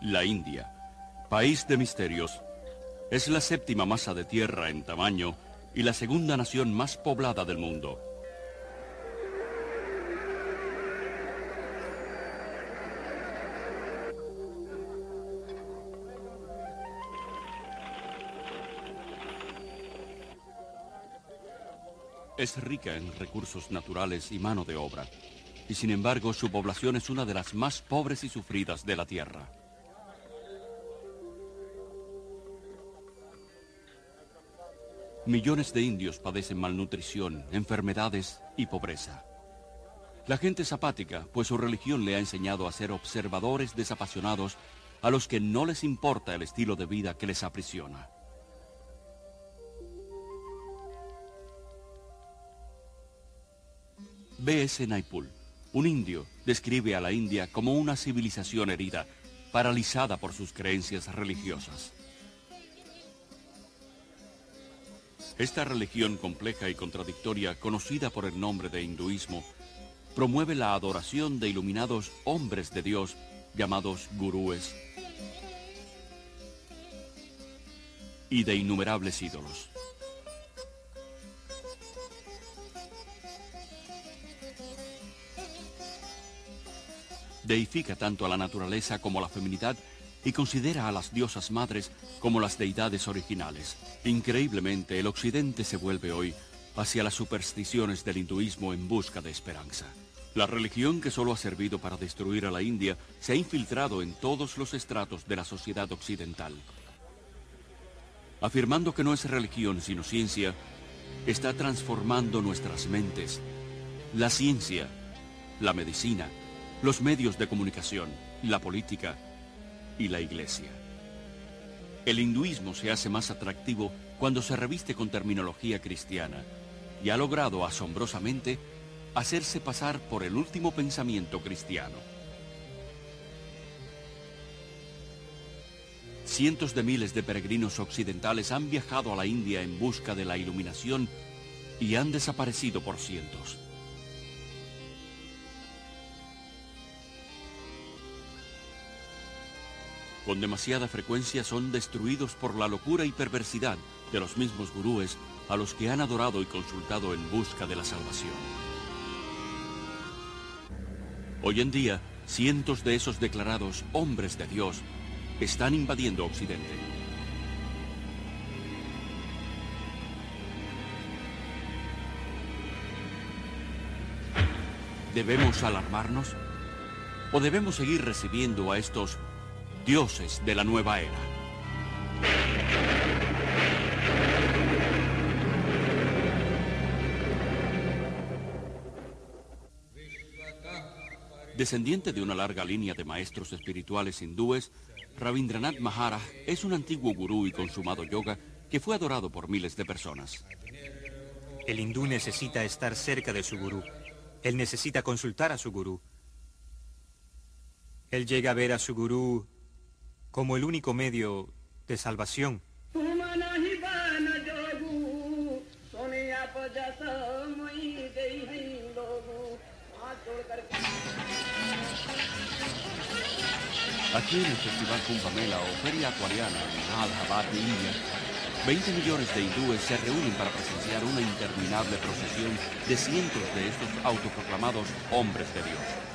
La India, país de misterios, es la séptima masa de tierra en tamaño y la segunda nación más poblada del mundo. Es rica en recursos naturales y mano de obra, y sin embargo su población es una de las más pobres y sufridas de la tierra. Millones de indios padecen malnutrición, enfermedades y pobreza. La gente es apática, pues su religión le ha enseñado a ser observadores desapasionados a los que no les importa el estilo de vida que les aprisiona. B.S. Naipaul, un indio, describe a la India como una civilización herida, paralizada por sus creencias religiosas. Esta religión compleja y contradictoria, conocida por el nombre de hinduismo, promueve la adoración de iluminados hombres de Dios, llamados gurúes, y de innumerables ídolos. Deifica tanto a la naturaleza como a la feminidad y considera a las diosas madres como las deidades originales. Increíblemente, el occidente se vuelve hoy hacia las supersticiones del hinduismo en busca de esperanza. La religión que solo ha servido para destruir a la India se ha infiltrado en todos los estratos de la sociedad occidental. Afirmando que no es religión sino ciencia, está transformando nuestras mentes. La ciencia, la medicina, los medios de comunicación, la política y la iglesia. El hinduismo se hace más atractivo cuando se reviste con terminología cristiana y ha logrado asombrosamente hacerse pasar por el último pensamiento cristiano. Cientos de miles de peregrinos occidentales han viajado a la India en busca de la iluminación y han desaparecido por cientos. Con demasiada frecuencia son destruidos por la locura y perversidad de los mismos gurúes a los que han adorado y consultado en busca de la salvación. Hoy en día, cientos de esos declarados hombres de Dios están invadiendo Occidente. ¿Debemos alarmarnos? ¿O debemos seguir recibiendo a estos dioses de la nueva era? Descendiente de una larga línea de maestros espirituales hindúes, Rabindranath Maharaj es un antiguo gurú y consumado yoga que fue adorado por miles de personas. El hindú necesita estar cerca de su gurú. Él necesita consultar a su gurú. Él llega a ver a su gurú como el único medio de salvación. Aquí en el Festival Kumbh Mela o Feria Acuariana en Allahabad, India, 20 millones de hindúes se reúnen para presenciar una interminable procesión de cientos de estos autoproclamados hombres de Dios.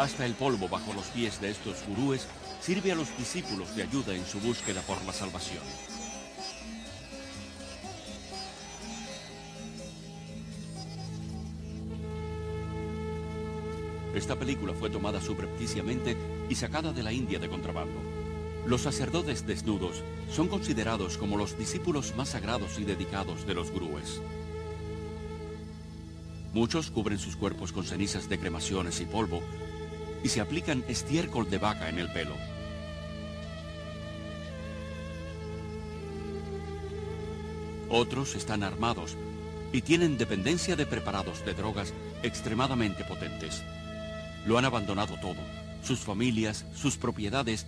Hasta el polvo bajo los pies de estos gurúes sirve a los discípulos de ayuda en su búsqueda por la salvación. Esta película fue tomada subrepticiamente y sacada de la India de contrabando. Los sacerdotes desnudos son considerados como los discípulos más sagrados y dedicados de los gurúes. Muchos cubren sus cuerpos con cenizas de cremaciones y polvo y se aplican estiércol de vaca en el pelo. Otros están armados y tienen dependencia de preparados de drogas extremadamente potentes. Lo han abandonado todo, sus familias, sus propiedades,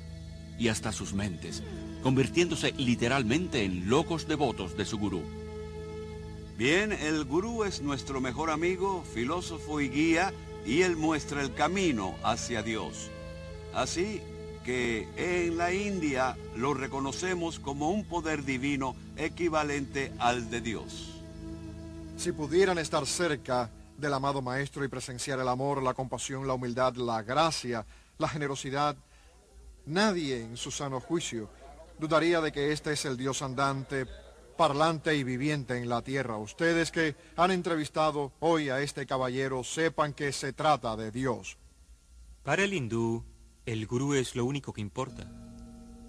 y hasta sus mentes, convirtiéndose literalmente en locos devotos de su gurú. Bien, el gurú es nuestro mejor amigo, filósofo y guía, y él muestra el camino hacia Dios. Así que en la India lo reconocemos como un poder divino equivalente al de Dios. Si pudieran estar cerca del amado Maestro y presenciar el amor, la compasión, la humildad, la gracia, la generosidad, nadie en su sano juicio dudaría de que este es el Dios andante, parlante y viviente en la tierra. Ustedes que han entrevistado hoy a este caballero sepan que se trata de Dios. Para el hindú, el gurú es lo único que importa.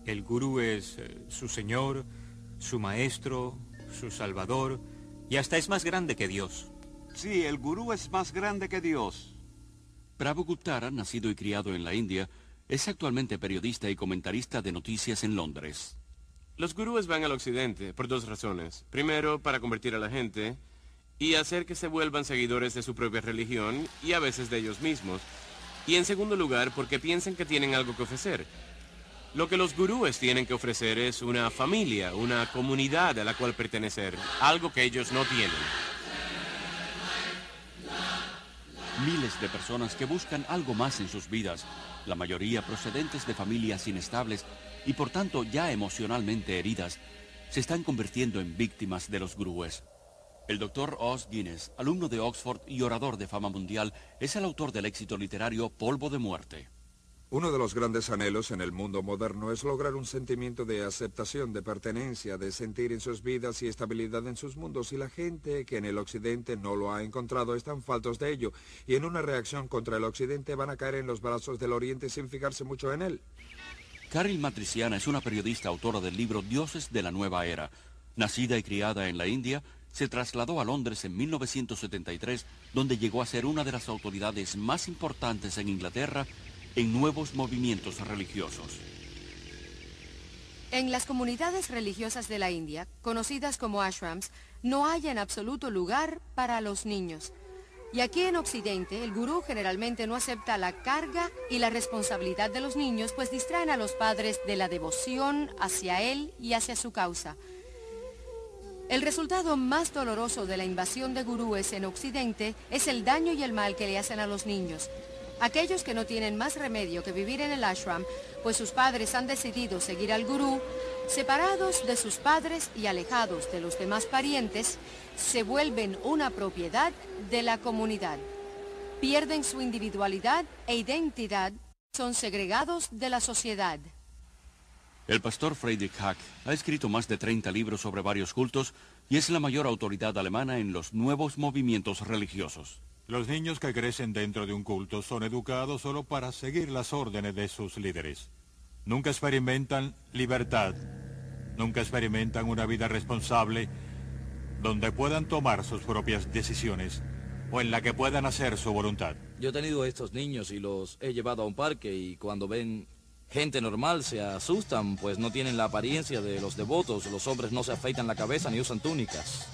El gurú es su señor, su maestro, su salvador, y hasta es más grande que Dios. Sí, el gurú es más grande que Dios. Prabhu Guptara, nacido y criado en la India, es actualmente periodista y comentarista de noticias en Londres. Los gurúes van al occidente por dos razones. Primero, para convertir a la gente y hacer que se vuelvan seguidores de su propia religión y a veces de ellos mismos. Y en segundo lugar, porque piensan que tienen algo que ofrecer. Lo que los gurúes tienen que ofrecer es una familia, una comunidad a la cual pertenecer, algo que ellos no tienen. Miles de personas que buscan algo más en sus vidas, la mayoría procedentes de familias inestables y por tanto ya emocionalmente heridas, se están convirtiendo en víctimas de los gurúes. El Dr. Os Guinness, alumno de Oxford y orador de fama mundial, es el autor del éxito literario Polvo de Muerte. Uno de los grandes anhelos en el mundo moderno es lograr un sentimiento de aceptación, de pertenencia, de sentir en sus vidas y estabilidad en sus mundos. Y la gente que en el occidente no lo ha encontrado están faltos de ello. Y en una reacción contra el occidente van a caer en los brazos del oriente sin fijarse mucho en él. Caril Matriciana es una periodista autora del libro Dioses de la Nueva Era. Nacida y criada en la India, se trasladó a Londres en 1973, donde llegó a ser una de las autoridades más importantes en Inglaterra en nuevos movimientos religiosos. En las comunidades religiosas de la India, conocidas como ashrams, no hay en absoluto lugar para los niños. Y aquí en Occidente, el gurú generalmente no acepta la carga y la responsabilidad de los niños, pues distraen a los padres de la devoción hacia él y hacia su causa. El resultado más doloroso de la invasión de gurúes en Occidente es el daño y el mal que le hacen a los niños. Aquellos que no tienen más remedio que vivir en el ashram, pues sus padres han decidido seguir al gurú, separados de sus padres y alejados de los demás parientes, se vuelven una propiedad de la comunidad. Pierden su individualidad e identidad, son segregados de la sociedad. El pastor Friedrich Hack ha escrito más de 30 libros sobre varios cultos y es la mayor autoridad alemana en los nuevos movimientos religiosos. Los niños que crecen dentro de un culto son educados solo para seguir las órdenes de sus líderes. Nunca experimentan libertad, nunca experimentan una vida responsable donde puedan tomar sus propias decisiones o en la que puedan hacer su voluntad. Yo he tenido a estos niños y los he llevado a un parque y cuando ven gente normal se asustan, pues no tienen la apariencia de los devotos. Los hombres no se afeitan la cabeza ni usan túnicas.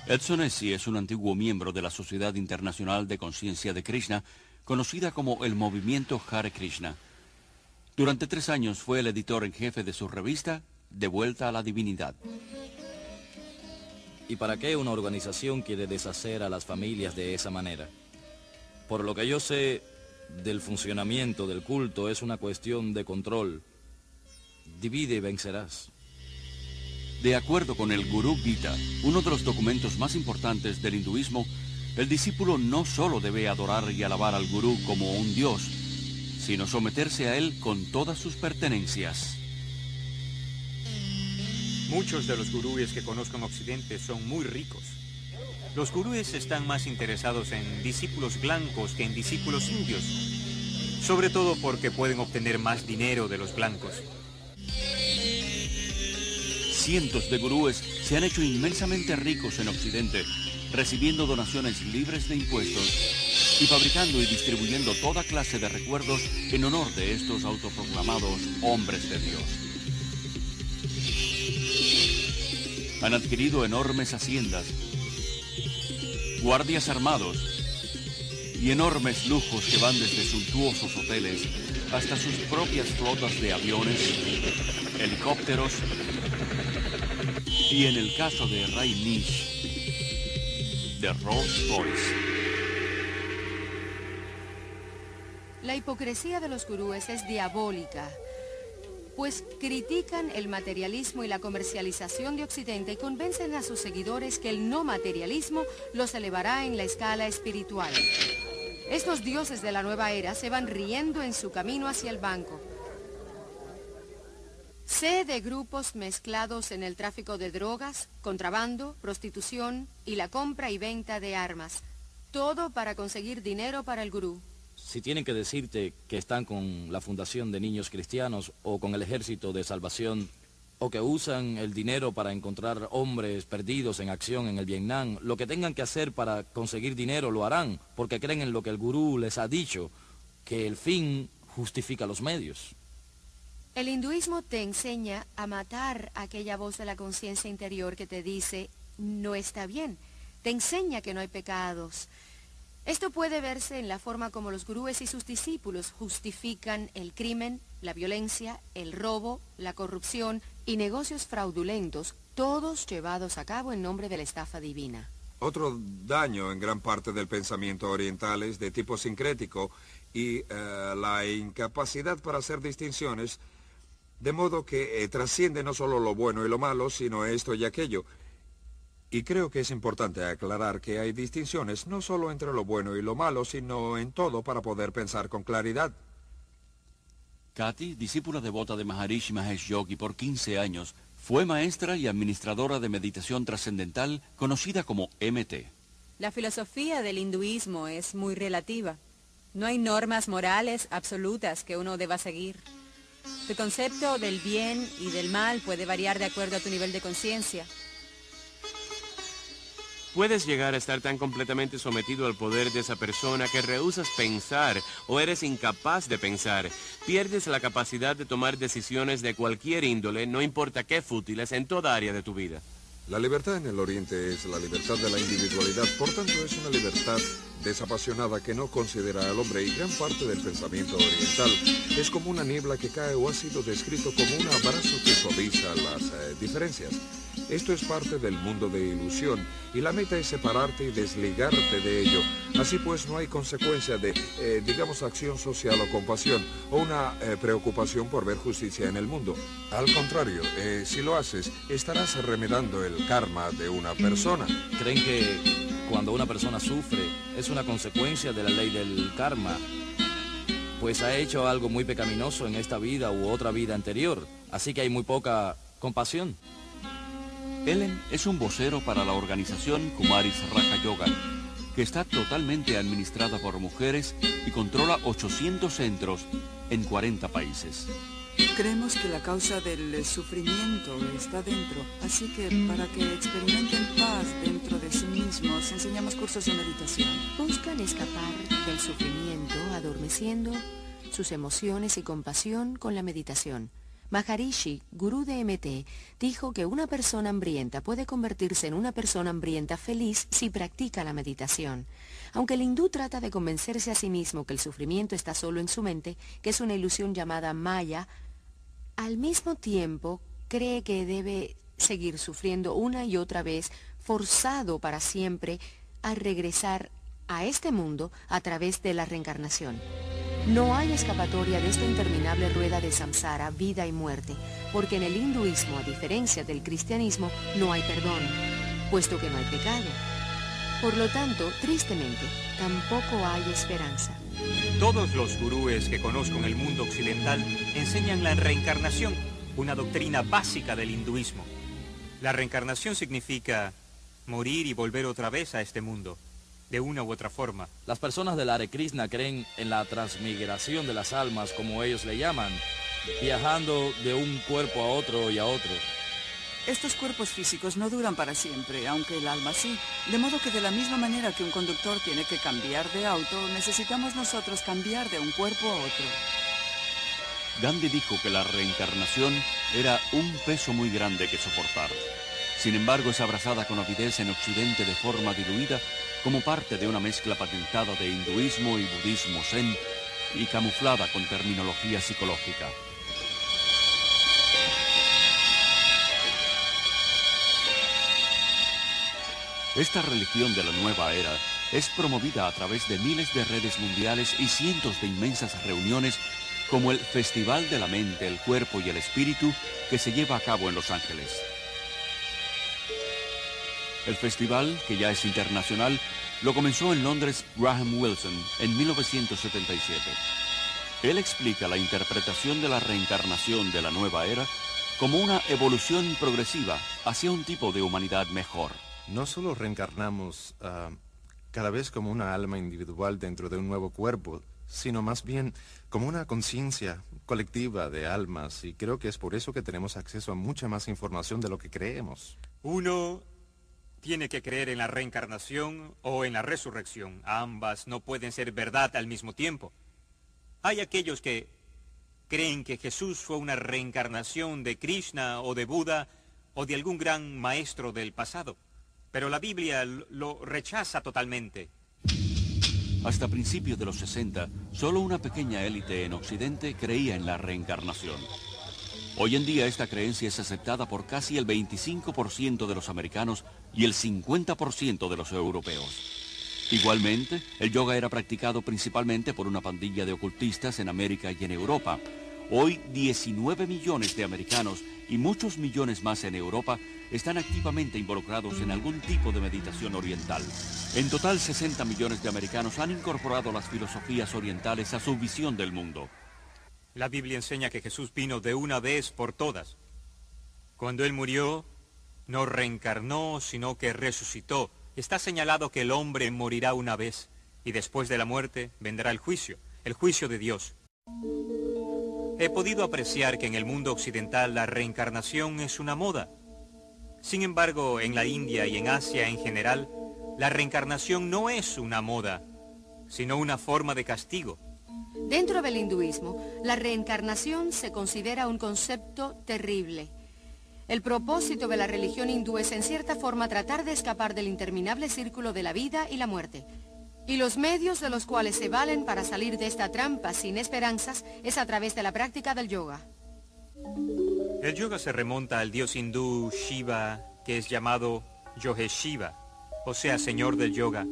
Edson Essi es un antiguo miembro de la Sociedad Internacional de Conciencia de Krishna, conocida como el Movimiento Hare Krishna. Durante 3 años fue el editor en jefe de su revista, De Vuelta a la Divinidad. ¿Y para qué una organización quiere deshacer a las familias de esa manera? Por lo que yo sé del funcionamiento del culto, es una cuestión de control. Divide y vencerás. De acuerdo con el Gurú Gita, uno de los documentos más importantes del hinduismo, el discípulo no solo debe adorar y alabar al gurú como un dios, sino someterse a él con todas sus pertenencias. Muchos de los gurúes que conozco en Occidente son muy ricos. Los gurúes están más interesados en discípulos blancos que en discípulos indios, sobre todo porque pueden obtener más dinero de los blancos. Cientos de gurúes se han hecho inmensamente ricos en Occidente, recibiendo donaciones libres de impuestos y fabricando y distribuyendo toda clase de recuerdos en honor de estos autoproclamados hombres de Dios. Han adquirido enormes haciendas, guardias armados y enormes lujos que van desde suntuosos hoteles hasta sus propias flotas de aviones, helicópteros y en el caso de Ray Nish, de Rolls-Royce. La hipocresía de los gurúes es diabólica, pues critican el materialismo y la comercialización de Occidente y convencen a sus seguidores que el no materialismo los elevará en la escala espiritual. Estos dioses de la nueva era se van riendo en su camino hacia el banco. Sé de grupos mezclados en el tráfico de drogas, contrabando, prostitución y la compra y venta de armas. Todo para conseguir dinero para el gurú. Si tienen que decirte que están con la Fundación de Niños Cristianos o con el Ejército de Salvación, o que usan el dinero para encontrar hombres perdidos en acción en el Vietnam, lo que tengan que hacer para conseguir dinero lo harán, porque creen en lo que el gurú les ha dicho, que el fin justifica los medios. El hinduismo te enseña a matar aquella voz de la conciencia interior que te dice, no está bien. Te enseña que no hay pecados. Esto puede verse en la forma como los gurúes y sus discípulos justifican el crimen, la violencia, el robo, la corrupción y negocios fraudulentos, todos llevados a cabo en nombre de la estafa divina. Otro daño en gran parte del pensamiento oriental es de tipo sincrético y la incapacidad para hacer distinciones, de modo que trasciende no solo lo bueno y lo malo, sino esto y aquello. Y creo que es importante aclarar que hay distinciones no solo entre lo bueno y lo malo, sino en todo para poder pensar con claridad. Kathy, discípula devota de Maharishi Mahesh Yogi por 15 años, fue maestra y administradora de meditación trascendental conocida como MT. La filosofía del hinduismo es muy relativa. No hay normas morales absolutas que uno deba seguir. Tu concepto del bien y del mal puede variar de acuerdo a tu nivel de conciencia. Puedes llegar a estar tan completamente sometido al poder de esa persona que rehusas pensar o eres incapaz de pensar. Pierdes la capacidad de tomar decisiones de cualquier índole, no importa qué fútiles, en toda área de tu vida. La libertad en el Oriente es la libertad de la individualidad, por tanto es una libertad desapasionada que no considera al hombre, y gran parte del pensamiento oriental es como una niebla que cae o ha sido descrito como un abrazo que suaviza las diferencias. Esto es parte del mundo de ilusión y la meta es separarte y desligarte de ello. Así pues no hay consecuencia de, digamos, acción social o compasión o una preocupación por ver justicia en el mundo. Al contrario, si lo haces, estarás remedando el karma de una persona. ¿Creen que cuando una persona sufre es una consecuencia de la ley del karma? Pues ha hecho algo muy pecaminoso en esta vida u otra vida anterior, así que hay muy poca compasión. Ellen es un vocero para la organización Kumaris Raja Yoga, que está totalmente administrada por mujeres y controla 800 centros en 40 países. Creemos que la causa del sufrimiento está dentro, así que para que experimenten paz dentro de sí mismos, enseñamos cursos de meditación. Buscan escapar del sufrimiento adormeciendo sus emociones y compasión con la meditación. Maharishi, gurú de MT, dijo que una persona hambrienta puede convertirse en una persona hambrienta feliz si practica la meditación. Aunque el hindú trata de convencerse a sí mismo que el sufrimiento está solo en su mente, que es una ilusión llamada Maya, al mismo tiempo cree que debe seguir sufriendo una y otra vez, forzado para siempre a regresar a este mundo a través de la reencarnación. No hay escapatoria de esta interminable rueda de samsara, vida y muerte, porque en el hinduismo, a diferencia del cristianismo, no hay perdón, puesto que no hay pecado. Por lo tanto, tristemente, tampoco hay esperanza. Todos los gurúes que conozco en el mundo occidental enseñan la reencarnación, una doctrina básica del hinduismo. La reencarnación significa morir y volver otra vez a este mundo, de una u otra forma. Las personas del Hare Krishna creen en la transmigración de las almas, como ellos le llaman, viajando de un cuerpo a otro y a otro. Estos cuerpos físicos no duran para siempre, aunque el alma sí. De modo que de la misma manera que un conductor tiene que cambiar de auto, necesitamos nosotros cambiar de un cuerpo a otro. Gandhi dijo que la reencarnación era un peso muy grande que soportar. Sin embargo, es abrazada con avidez en Occidente de forma diluida como parte de una mezcla patentada de hinduismo y budismo zen y camuflada con terminología psicológica. Esta religión de la nueva era es promovida a través de miles de redes mundiales y cientos de inmensas reuniones como el Festival de la Mente, el Cuerpo y el Espíritu que se lleva a cabo en Los Ángeles. El festival, que ya es internacional, lo comenzó en Londres Graham Wilson en 1977. Él explica la interpretación de la reencarnación de la nueva era como una evolución progresiva hacia un tipo de humanidad mejor. No solo reencarnamos cada vez como una alma individual dentro de un nuevo cuerpo, sino más bien como una conciencia colectiva de almas, y creo que es por eso que tenemos acceso a mucha más información de lo que creemos. Uno tiene que creer en la reencarnación o en la resurrección. Ambas no pueden ser verdad al mismo tiempo. Hay aquellos que creen que Jesús fue una reencarnación de Krishna o de Buda o de algún gran maestro del pasado. Pero la Biblia lo rechaza totalmente. Hasta principios de los 60, solo una pequeña élite en Occidente creía en la reencarnación. Hoy en día esta creencia es aceptada por casi el 25% de los americanos y el 50% de los europeos. Igualmente, el yoga era practicado principalmente por una pandilla de ocultistas en América y en Europa. Hoy 19 millones de americanos y muchos millones más en Europa están activamente involucrados en algún tipo de meditación oriental. En total, 60 millones de americanos han incorporado las filosofías orientales a su visión del mundo. La Biblia enseña que Jesús vino de una vez por todas. Cuando Él murió, no reencarnó, sino que resucitó. Está señalado que el hombre morirá una vez, y después de la muerte vendrá el juicio de Dios. He podido apreciar que en el mundo occidental la reencarnación es una moda. Sin embargo, en la India y en Asia en general, la reencarnación no es una moda, sino una forma de castigo. Dentro del hinduismo, la reencarnación se considera un concepto terrible. El propósito de la religión hindú es en cierta forma tratar de escapar del interminable círculo de la vida y la muerte. Y los medios de los cuales se valen para salir de esta trampa sin esperanzas es a través de la práctica del yoga. El yoga se remonta al dios hindú Shiva, que es llamado Yogeshiva, o sea, señor del yoga.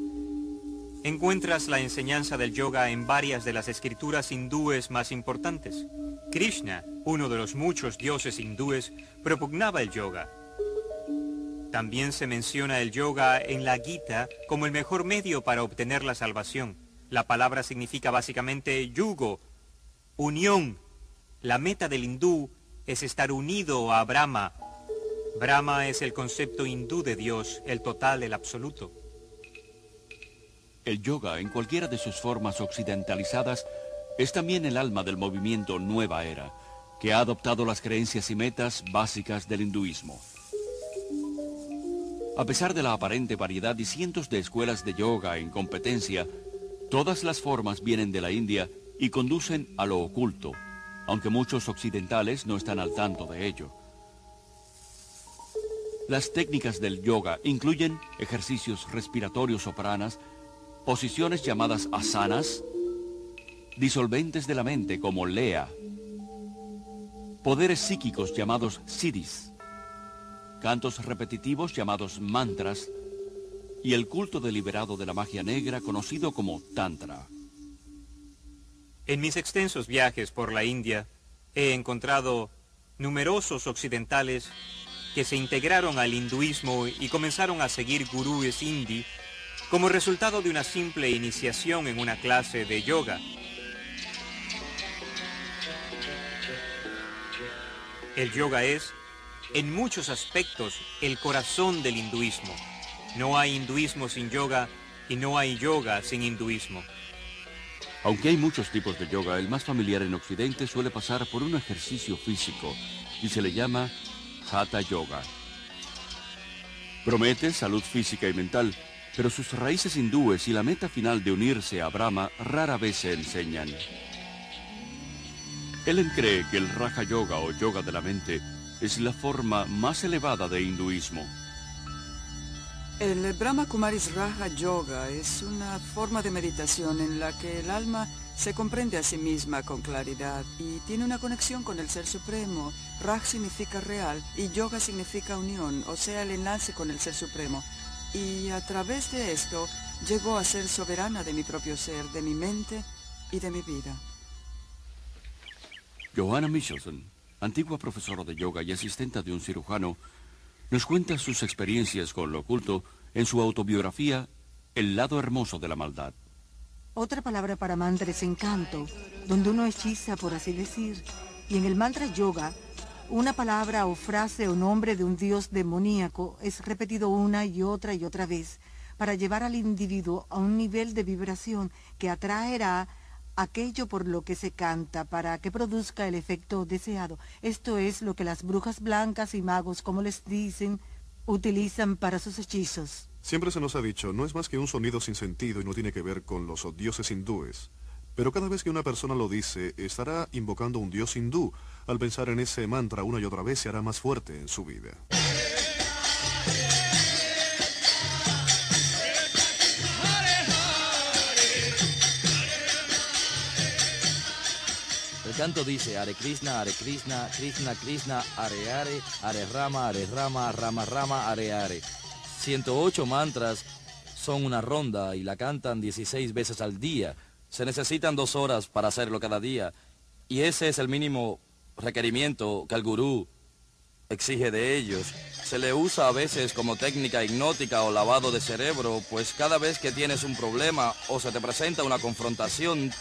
Encuentras la enseñanza del yoga en varias de las escrituras hindúes más importantes. Krishna, uno de los muchos dioses hindúes, propugnaba el yoga. También se menciona el yoga en la Gita como el mejor medio para obtener la salvación. La palabra significa básicamente yugo, unión. La meta del hindú es estar unido a Brahma. Brahma es el concepto hindú de Dios, el total, el absoluto. El yoga, en cualquiera de sus formas occidentalizadas, es también el alma del movimiento Nueva Era, que ha adoptado las creencias y metas básicas del hinduismo. A pesar de la aparente variedad y cientos de escuelas de yoga en competencia, todas las formas vienen de la India y conducen a lo oculto, aunque muchos occidentales no están al tanto de ello. Las técnicas del yoga incluyen ejercicios respiratorios o pranas, posiciones llamadas asanas, disolventes de la mente como lea, poderes psíquicos llamados siddhis, cantos repetitivos llamados mantras y el culto deliberado de la magia negra conocido como tantra. En mis extensos viajes por la India he encontrado numerosos occidentales que se integraron al hinduismo y comenzaron a seguir gurúes hindi como resultado de una simple iniciación en una clase de yoga. El yoga es, en muchos aspectos, el corazón del hinduismo. No hay hinduismo sin yoga y no hay yoga sin hinduismo. Aunque hay muchos tipos de yoga, el más familiar en Occidente suele pasar por un ejercicio físico y se le llama Hatha Yoga. Promete salud física y mental, pero sus raíces hindúes y la meta final de unirse a Brahma rara vez se enseñan. Ellen cree que el Raja Yoga o yoga de la mente es la forma más elevada de hinduismo. El Brahma Kumaris Raja Yoga es una forma de meditación en la que el alma se comprende a sí misma con claridad y tiene una conexión con el Ser Supremo. Raj significa real y yoga significa unión, o sea, el enlace con el Ser Supremo. Y a través de esto llego a ser soberana de mi propio ser, de mi mente y de mi vida. Johanna Michelson, antigua profesora de yoga y asistente de un cirujano, nos cuenta sus experiencias con lo oculto en su autobiografía El lado hermoso de la maldad. Otra palabra para mantra es encanto, donde uno hechiza, por así decir. Y en el mantra yoga, una palabra o frase o nombre de un dios demoníaco es repetido una y otra vez para llevar al individuo a un nivel de vibración que atraerá aquello por lo que se canta para que produzca el efecto deseado. Esto es lo que las brujas blancas y magos, como les dicen, utilizan para sus hechizos. Siempre se nos ha dicho, no es más que un sonido sin sentido y no tiene que ver con los dioses hindúes. Pero cada vez que una persona lo dice, estará invocando un dios hindú. Al pensar en ese mantra una y otra vez, se hará más fuerte en su vida. El canto dice, Hare Krishna, Krishna Krishna, Hare Hare, Hare Rama, Rama Rama, Hare Hare. 108 mantras son una ronda y la cantan 16 veces al día. Se necesitan 2 horas para hacerlo cada día. Y ese es el mínimo requerimiento que el gurú exige de ellos. Se le usa a veces como técnica hipnótica o lavado de cerebro, pues cada vez que tienes un problema o se te presenta una confrontación,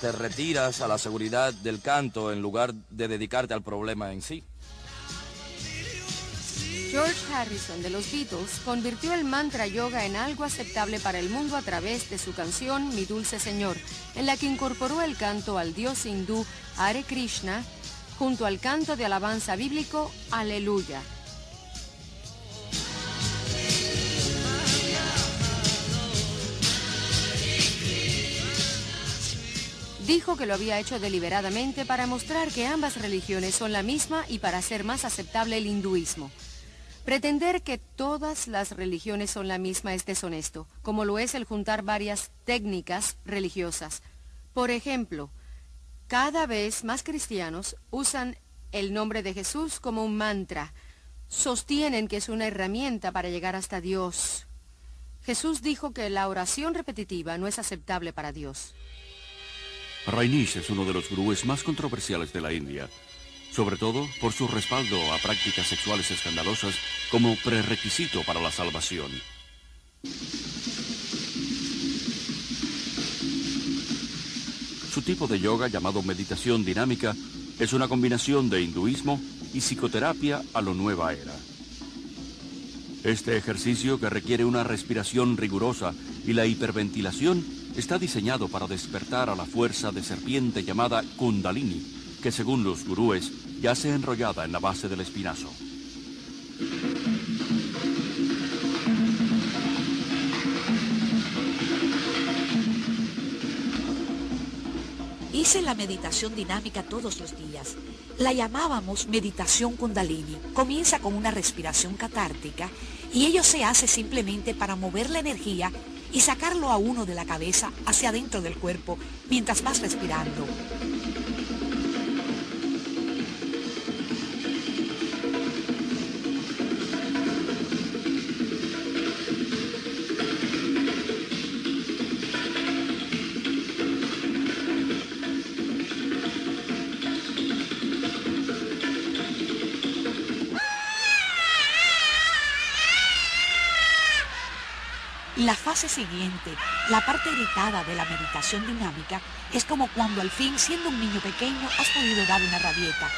te retiras a la seguridad del canto en lugar de dedicarte al problema en sí. George Harrison de los Beatles convirtió el mantra yoga en algo aceptable para el mundo a través de su canción Mi Dulce Señor, en la que incorporó el canto al dios hindú Hare Krishna junto al canto de alabanza bíblico Aleluya. Dijo que lo había hecho deliberadamente para mostrar que ambas religiones son la misma y para hacer más aceptable el hinduismo. Pretender que todas las religiones son la misma es deshonesto, como lo es el juntar varias técnicas religiosas. Por ejemplo, cada vez más cristianos usan el nombre de Jesús como un mantra. Sostienen que es una herramienta para llegar hasta Dios. Jesús dijo que la oración repetitiva no es aceptable para Dios. Rajneesh es uno de los gurúes más controversiales de la India, sobre todo por su respaldo a prácticas sexuales escandalosas como prerequisito para la salvación. Su tipo de yoga, llamado meditación dinámica, es una combinación de hinduismo y psicoterapia a lo nueva era. Este ejercicio, que requiere una respiración rigurosa y la hiperventilación, está diseñado para despertar a la fuerza de serpiente llamada Kundalini, que según los gurúes yace enrollada en la base del espinazo. Hice la meditación dinámica todos los días. La llamábamos meditación Kundalini. Comienza con una respiración catártica y ello se hace simplemente para mover la energía y sacarlo a uno de la cabeza hacia adentro del cuerpo mientras vas respirando. La fase siguiente, la parte gritada de la meditación dinámica, es como cuando al fin, siendo un niño pequeño, has podido dar una rabieta.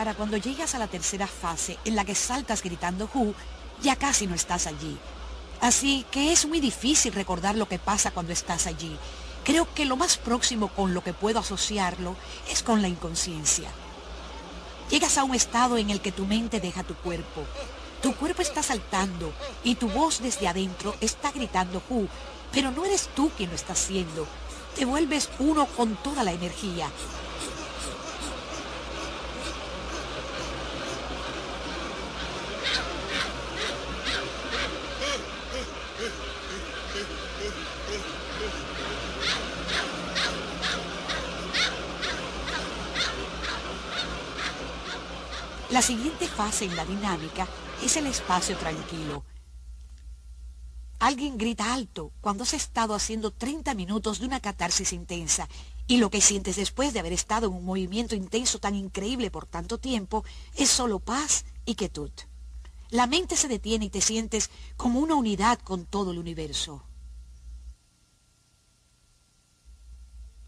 para cuando llegas a la tercera fase, en la que saltas gritando Hu, ya casi no estás allí. Así que es muy difícil recordar lo que pasa cuando estás allí. Creo que lo más próximo con lo que puedo asociarlo es con la inconsciencia. Llegas a un estado en el que tu mente deja tu cuerpo. Tu cuerpo está saltando y tu voz desde adentro está gritando Hu, pero no eres tú quien lo está haciendo. Te vuelves uno con toda la energía. La siguiente fase en la dinámica es el espacio tranquilo. Alguien grita alto cuando has estado haciendo 30 minutos de una catarsis intensa y lo que sientes después de haber estado en un movimiento intenso tan increíble por tanto tiempo es solo paz y quietud. La mente se detiene y te sientes como una unidad con todo el universo.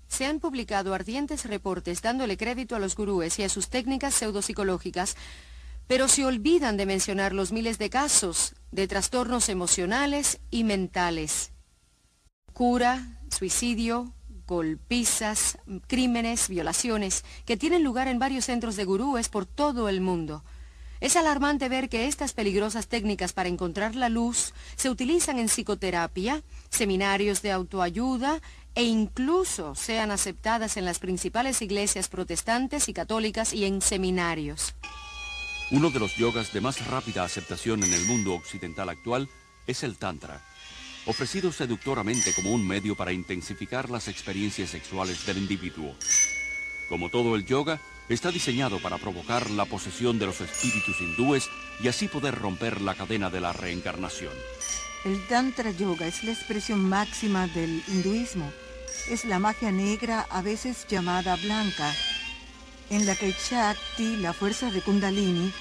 Se han publicado ardientes reportes dándole crédito a los gurúes y a sus técnicas pseudopsicológicas, pero se olvidan de mencionar los miles de casos de trastornos emocionales y mentales. Cura, suicidio, golpizas, crímenes, violaciones, que tienen lugar en varios centros de gurúes por todo el mundo. Es alarmante ver que estas peligrosas técnicas para encontrar la luz se utilizan en psicoterapia, seminarios de autoayuda e incluso sean aceptadas en las principales iglesias protestantes y católicas y en seminarios. Uno de los yogas de más rápida aceptación en el mundo occidental actual es el Tantra, ofrecido seductoramente como un medio para intensificar las experiencias sexuales del individuo. Como todo el yoga, está diseñado para provocar la posesión de los espíritus hindúes y así poder romper la cadena de la reencarnación. El Tantra Yoga es la expresión máxima del hinduismo. Es la magia negra, a veces llamada blanca, en la que Shakti, la fuerza de Kundalini,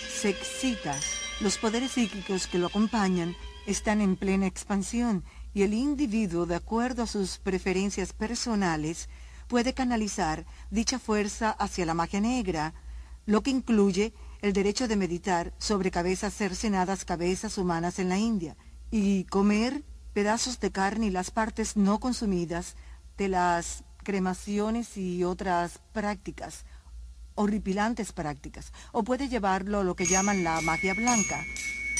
se excita. Los poderes psíquicos que lo acompañan están en plena expansión y el individuo, de acuerdo a sus preferencias personales, puede canalizar dicha fuerza hacia la magia negra, lo que incluye el derecho de meditar sobre cabezas cercenadas, cabezas humanas en la India, y comer pedazos de carne y las partes no consumidas de las cremaciones y otras prácticas, horripilantes prácticas, o puede llevarlo a lo que llaman la magia blanca,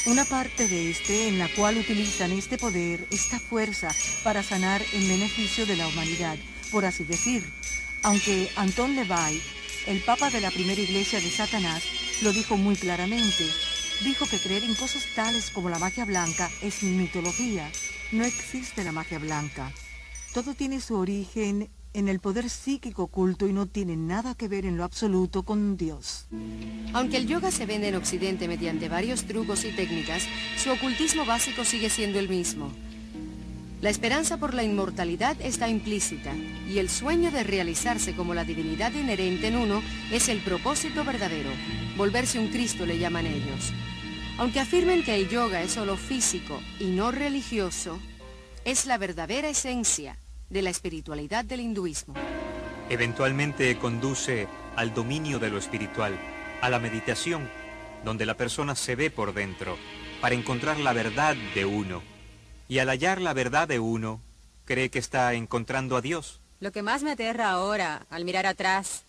una parte de en la cual utilizan este poder, esta fuerza, para sanar en beneficio de la humanidad, por así decir. Aunque Anton LaVey, el papa de la primera iglesia de Satanás, lo dijo muy claramente. Dijo que creer en cosas tales como la magia blanca es mitología. No existe la magia blanca. Todo tiene su origen en el poder psíquico oculto y no tiene nada que ver en lo absoluto con Dios. Aunque el yoga se vende en Occidente mediante varios trucos y técnicas, su ocultismo básico sigue siendo el mismo. La esperanza por la inmortalidad está implícita, y el sueño de realizarse como la divinidad inherente en uno es el propósito verdadero. Volverse un Cristo le llaman ellos. Aunque afirmen que el yoga es solo físico y no religioso, es la verdadera esencia de la espiritualidad del hinduismo. Eventualmente conduce al dominio de lo espiritual, a la meditación, donde la persona se ve por dentro, para encontrar la verdad de uno. Y al hallar la verdad de uno, cree que está encontrando a Dios. Lo que más me aterra ahora, al mirar atrás,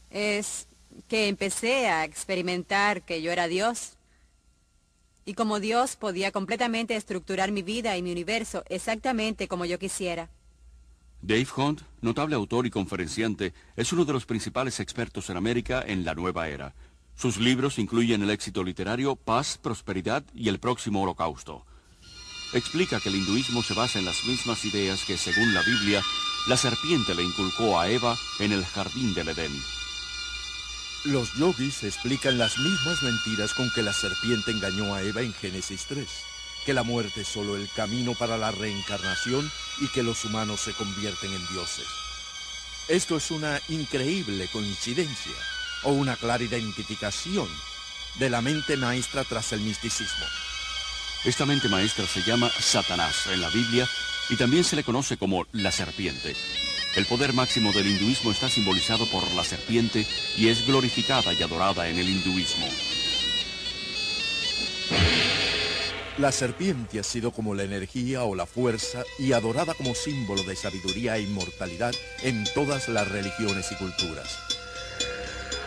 es que empecé a experimentar que yo era Dios. Y como Dios podía completamente estructurar mi vida y mi universo exactamente como yo quisiera. Dave Hunt, notable autor y conferenciante, es uno de los principales expertos en América en la nueva era. Sus libros incluyen el éxito literario Paz, Prosperidad y el próximo Holocausto. Explica que el hinduismo se basa en las mismas ideas que, según la Biblia, la serpiente le inculcó a Eva en el jardín del Edén. Los yogis explican las mismas mentiras con que la serpiente engañó a Eva en Génesis 3. Que la muerte es solo el camino para la reencarnación y que los humanos se convierten en dioses. Esto es una increíble coincidencia o una clara identificación de la mente maestra tras el misticismo. Esta mente maestra se llama Satanás en la Biblia y también se le conoce como la serpiente. El poder máximo del hinduismo está simbolizado por la serpiente y es glorificada y adorada en el hinduismo. La serpiente ha sido como la energía o la fuerza y adorada como símbolo de sabiduría e inmortalidad en todas las religiones y culturas.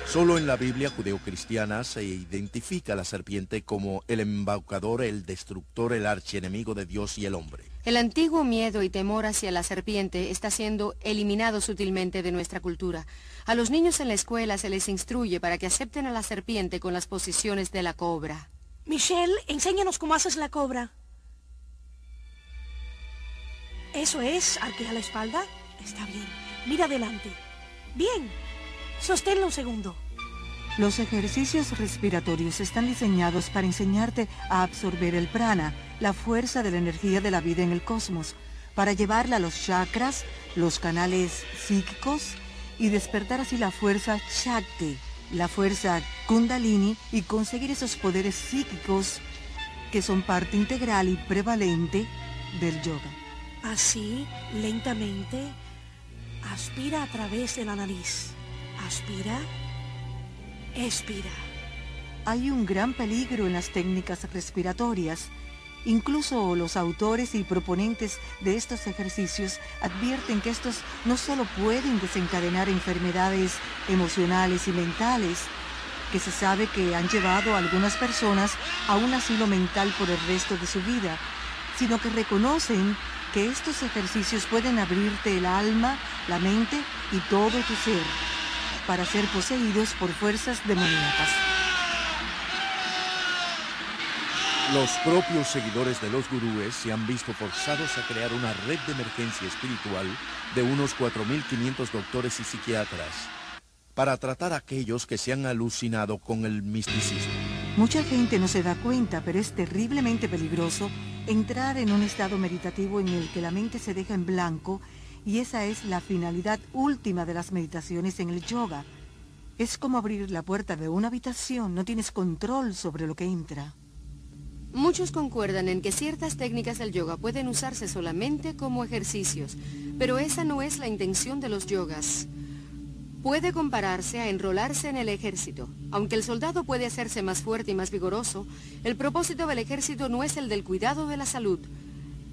Solo en la Biblia judeocristiana se identifica a la serpiente como el embaucador, el destructor, el archienemigo de Dios y el hombre. El antiguo miedo y temor hacia la serpiente está siendo eliminado sutilmente de nuestra cultura. A los niños en la escuela se les instruye para que acepten a la serpiente con las posiciones de la cobra. Michelle, enséñanos cómo haces la cobra. Eso es, arquea la espalda. Está bien. Mira adelante. Bien. Sosténlo un segundo. Los ejercicios respiratorios están diseñados para enseñarte a absorber el prana, la fuerza de la energía de la vida en el cosmos, para llevarla a los chakras, los canales psíquicos, y despertar así la fuerza Shakti, la fuerza Kundalini, y conseguir esos poderes psíquicos que son parte integral y prevalente del yoga. Así, lentamente, aspira a través de la nariz. Aspira, expira. Hay un gran peligro en las técnicas respiratorias. Incluso los autores y proponentes de estos ejercicios advierten que estos no solo pueden desencadenar enfermedades emocionales y mentales, que se sabe que han llevado a algunas personas a un asilo mental por el resto de su vida, sino que reconocen que estos ejercicios pueden abrirte el alma, la mente y todo tu ser, para ser poseídos por fuerzas demoníacas. Los propios seguidores de los gurúes se han visto forzados a crear una red de emergencia espiritual de unos 4.500 doctores y psiquiatras para tratar a aquellos que se han alucinado con el misticismo. Mucha gente no se da cuenta, pero es terriblemente peligroso entrar en un estado meditativo en el que la mente se deja en blanco, y esa es la finalidad última de las meditaciones en el yoga. Es como abrir la puerta de una habitación, no tienes control sobre lo que entra. Muchos concuerdan en que ciertas técnicas del yoga pueden usarse solamente como ejercicios, pero esa no es la intención de los yogas. Puede compararse a enrolarse en el ejército. Aunque el soldado puede hacerse más fuerte y más vigoroso, el propósito del ejército no es el del cuidado de la salud.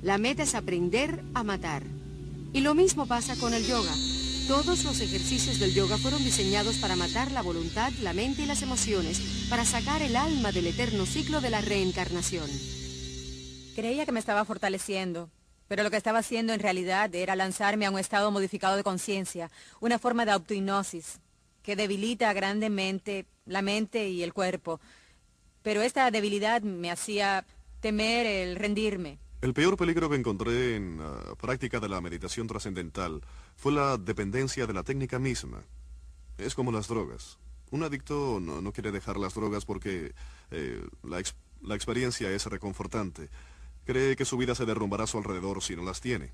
La meta es aprender a matar. Y lo mismo pasa con el yoga. Todos los ejercicios del yoga fueron diseñados para matar la voluntad, la mente y las emociones, para sacar el alma del eterno ciclo de la reencarnación. Creía que me estaba fortaleciendo, pero lo que estaba haciendo en realidad era lanzarme a un estado modificado de conciencia, una forma de autohipnosis que debilita grandemente la mente y el cuerpo. Pero esta debilidad me hacía temer el rendirme. El peor peligro que encontré en la práctica de la meditación trascendental fue la dependencia de la técnica misma. Es como las drogas. Un adicto no quiere dejar las drogas porque la experiencia es reconfortante. Cree que su vida se derrumbará a su alrededor si no las tiene.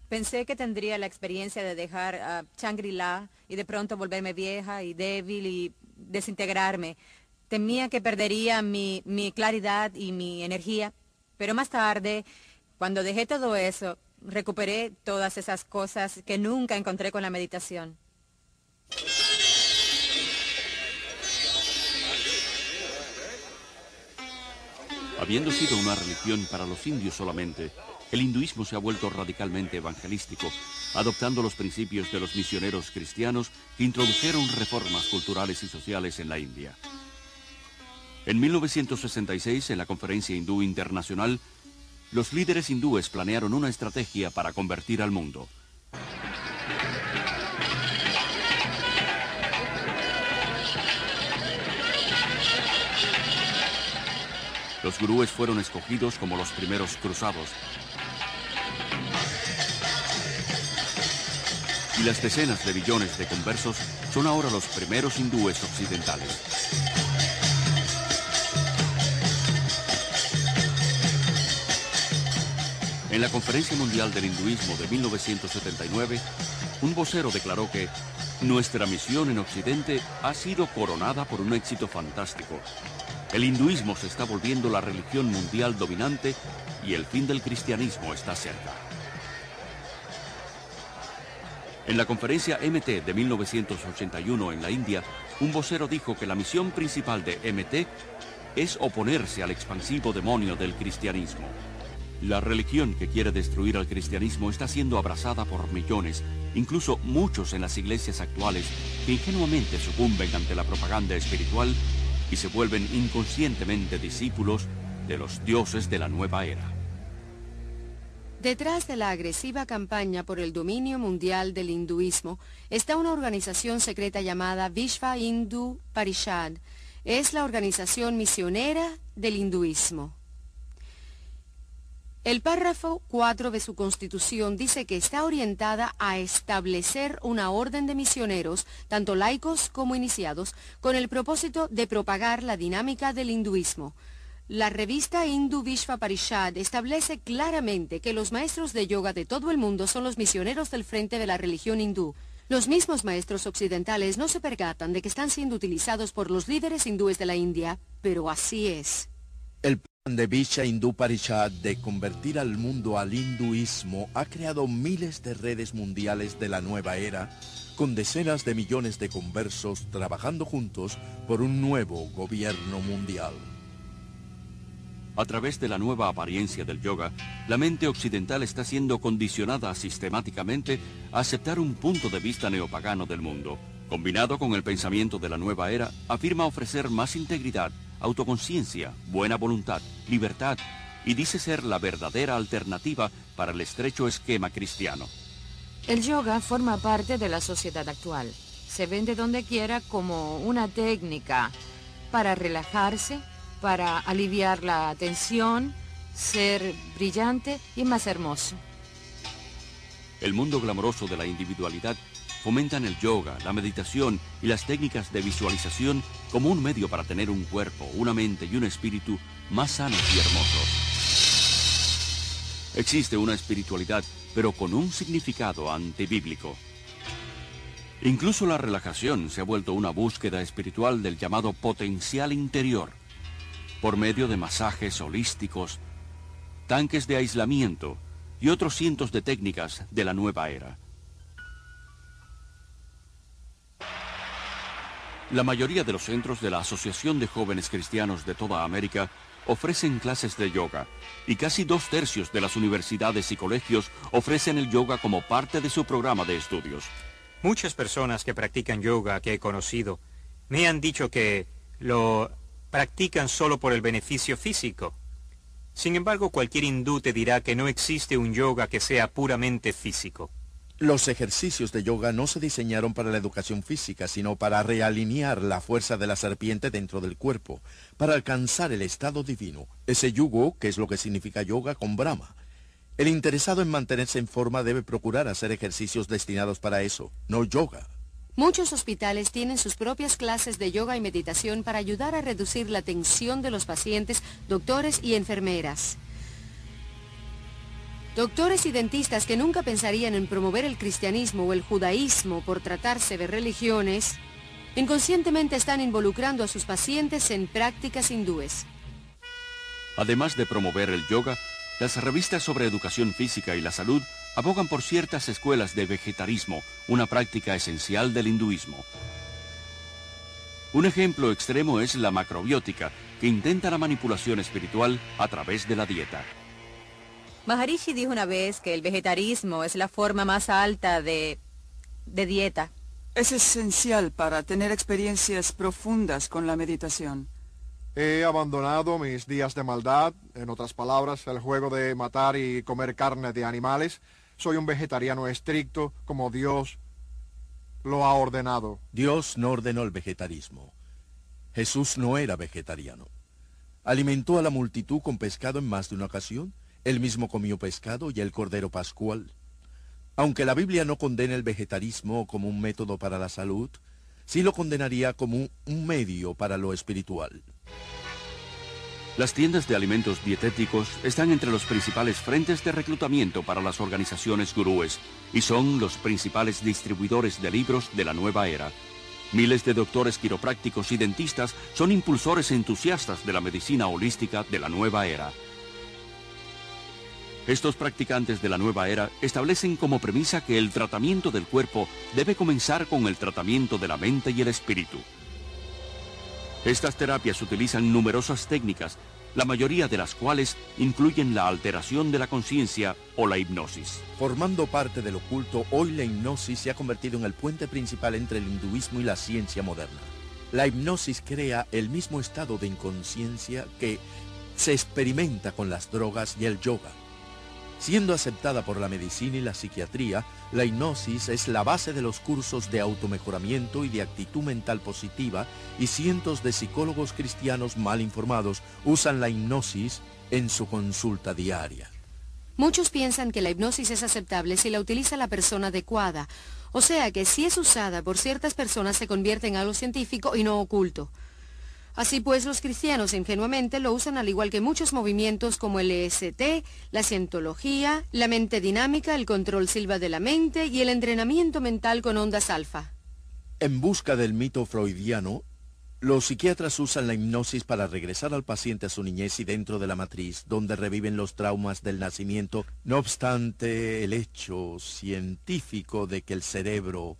Pensé que tendría la experiencia de dejar Shangri-La y de pronto volverme vieja y débil y desintegrarme. Temía que perdería mi claridad y mi energía, pero más tarde, cuando dejé todo eso, recuperé todas esas cosas que nunca encontré con la meditación. Habiendo sido una religión para los indios solamente, el hinduismo se ha vuelto radicalmente evangelístico, adoptando los principios de los misioneros cristianos que introdujeron reformas culturales y sociales en la India. En 1966, en la Conferencia Hindú Internacional, los líderes hindúes planearon una estrategia para convertir al mundo. Los gurúes fueron escogidos como los primeros cruzados. Y las decenas de billones de conversos son ahora los primeros hindúes occidentales. En la Conferencia Mundial del Hinduismo de 1979, un vocero declaró que nuestra misión en Occidente ha sido coronada por un éxito fantástico. El hinduismo se está volviendo la religión mundial dominante y el fin del cristianismo está cerca. En la conferencia MT de 1981 en la India, un vocero dijo que la misión principal de MT es oponerse al expansivo demonio del cristianismo. La religión que quiere destruir al cristianismo está siendo abrazada por millones, incluso muchos en las iglesias actuales, que ingenuamente sucumben ante la propaganda espiritual y se vuelven inconscientemente discípulos de los dioses de la nueva era. Detrás de la agresiva campaña por el dominio mundial del hinduismo está una organización secreta llamada Vishva Hindu Parishad. Es la organización misionera del hinduismo. El párrafo 4 de su constitución dice que está orientada a establecer una orden de misioneros, tanto laicos como iniciados, con el propósito de propagar la dinámica del hinduismo. La revista Hindu Vishva Parishad establece claramente que los maestros de yoga de todo el mundo son los misioneros del frente de la religión hindú. Los mismos maestros occidentales no se percatan de que están siendo utilizados por los líderes hindúes de la India, pero así es. El plan de Vishva Hindu Parishad de convertir al mundo al hinduismo ha creado miles de redes mundiales de la nueva era, con decenas de millones de conversos trabajando juntos por un nuevo gobierno mundial. A través de la nueva apariencia del yoga, la mente occidental está siendo condicionada sistemáticamente a aceptar un punto de vista neopagano del mundo. Combinado con el pensamiento de la nueva era, afirma ofrecer más integridad, autoconciencia, buena voluntad, libertad, y dice ser la verdadera alternativa para el estrecho esquema cristiano. El yoga forma parte de la sociedad actual. Se vende donde quiera como una técnica para relajarse, para aliviar la tensión, ser brillante y más hermoso. El mundo glamoroso de la individualidad fomentan el yoga, la meditación y las técnicas de visualización como un medio para tener un cuerpo, una mente y un espíritu más sanos y hermosos. Existe una espiritualidad, pero con un significado antibíblico. Incluso la relajación se ha vuelto una búsqueda espiritual del llamado potencial interior, por medio de masajes holísticos, tanques de aislamiento y otros cientos de técnicas de la nueva era. La mayoría de los centros de la Asociación de Jóvenes Cristianos de toda América ofrecen clases de yoga, y casi 2/3 de las universidades y colegios ofrecen el yoga como parte de su programa de estudios. Muchas personas que practican yoga que he conocido me han dicho que lo practican solo por el beneficio físico. Sin embargo, cualquier hindú te dirá que no existe un yoga que sea puramente físico. Los ejercicios de yoga no se diseñaron para la educación física, sino para realinear la fuerza de la serpiente dentro del cuerpo, para alcanzar el estado divino, ese yugo, que es lo que significa yoga, con Brahma. El interesado en mantenerse en forma debe procurar hacer ejercicios destinados para eso, no yoga. Muchos hospitales tienen sus propias clases de yoga y meditación para ayudar a reducir la tensión de los pacientes, doctores y enfermeras. Doctores y dentistas que nunca pensarían en promover el cristianismo o el judaísmo por tratarse de religiones, inconscientemente están involucrando a sus pacientes en prácticas hindúes. Además de promover el yoga, las revistas sobre educación física y la salud abogan por ciertas escuelas de vegetarismo, una práctica esencial del hinduismo. Un ejemplo extremo es la macrobiótica, que intenta la manipulación espiritual a través de la dieta. Maharishi dijo una vez que el vegetarismo es la forma más alta de dieta. Es esencial para tener experiencias profundas con la meditación. He abandonado mis días de maldad, en otras palabras, el juego de matar y comer carne de animales. Soy un vegetariano estricto, como Dios lo ha ordenado. Dios no ordenó el vegetarismo. Jesús no era vegetariano. Alimentó a la multitud con pescado en más de una ocasión. Él mismo comió pescado y el cordero pascual. Aunque la Biblia no condena el vegetarismo como un método para la salud, sí lo condenaría como un medio para lo espiritual. Las tiendas de alimentos dietéticos están entre los principales frentes de reclutamiento para las organizaciones gurúes y son los principales distribuidores de libros de la nueva era. Miles de doctores quiroprácticos y dentistas son impulsores entusiastas de la medicina holística de la nueva era. Estos practicantes de la nueva era establecen como premisa que el tratamiento del cuerpo debe comenzar con el tratamiento de la mente y el espíritu. Estas terapias utilizan numerosas técnicas, la mayoría de las cuales incluyen la alteración de la conciencia o la hipnosis. Formando parte del oculto, hoy la hipnosis se ha convertido en el puente principal entre el hinduismo y la ciencia moderna. La hipnosis crea el mismo estado de inconsciencia que se experimenta con las drogas y el yoga. Siendo aceptada por la medicina y la psiquiatría, la hipnosis es la base de los cursos de automejoramiento y de actitud mental positiva, y cientos de psicólogos cristianos mal informados usan la hipnosis en su consulta diaria. Muchos piensan que la hipnosis es aceptable si la utiliza la persona adecuada, o sea que si es usada por ciertas personas se convierte en algo científico y no oculto. Así pues, los cristianos ingenuamente lo usan al igual que muchos movimientos como el EST, la cientología, la mente dinámica, el control silva de la mente y el entrenamiento mental con ondas alfa. En busca del mito freudiano, los psiquiatras usan la hipnosis para regresar al paciente a su niñez y dentro de la matriz, donde reviven los traumas del nacimiento. No obstante, el hecho científico de que el cerebro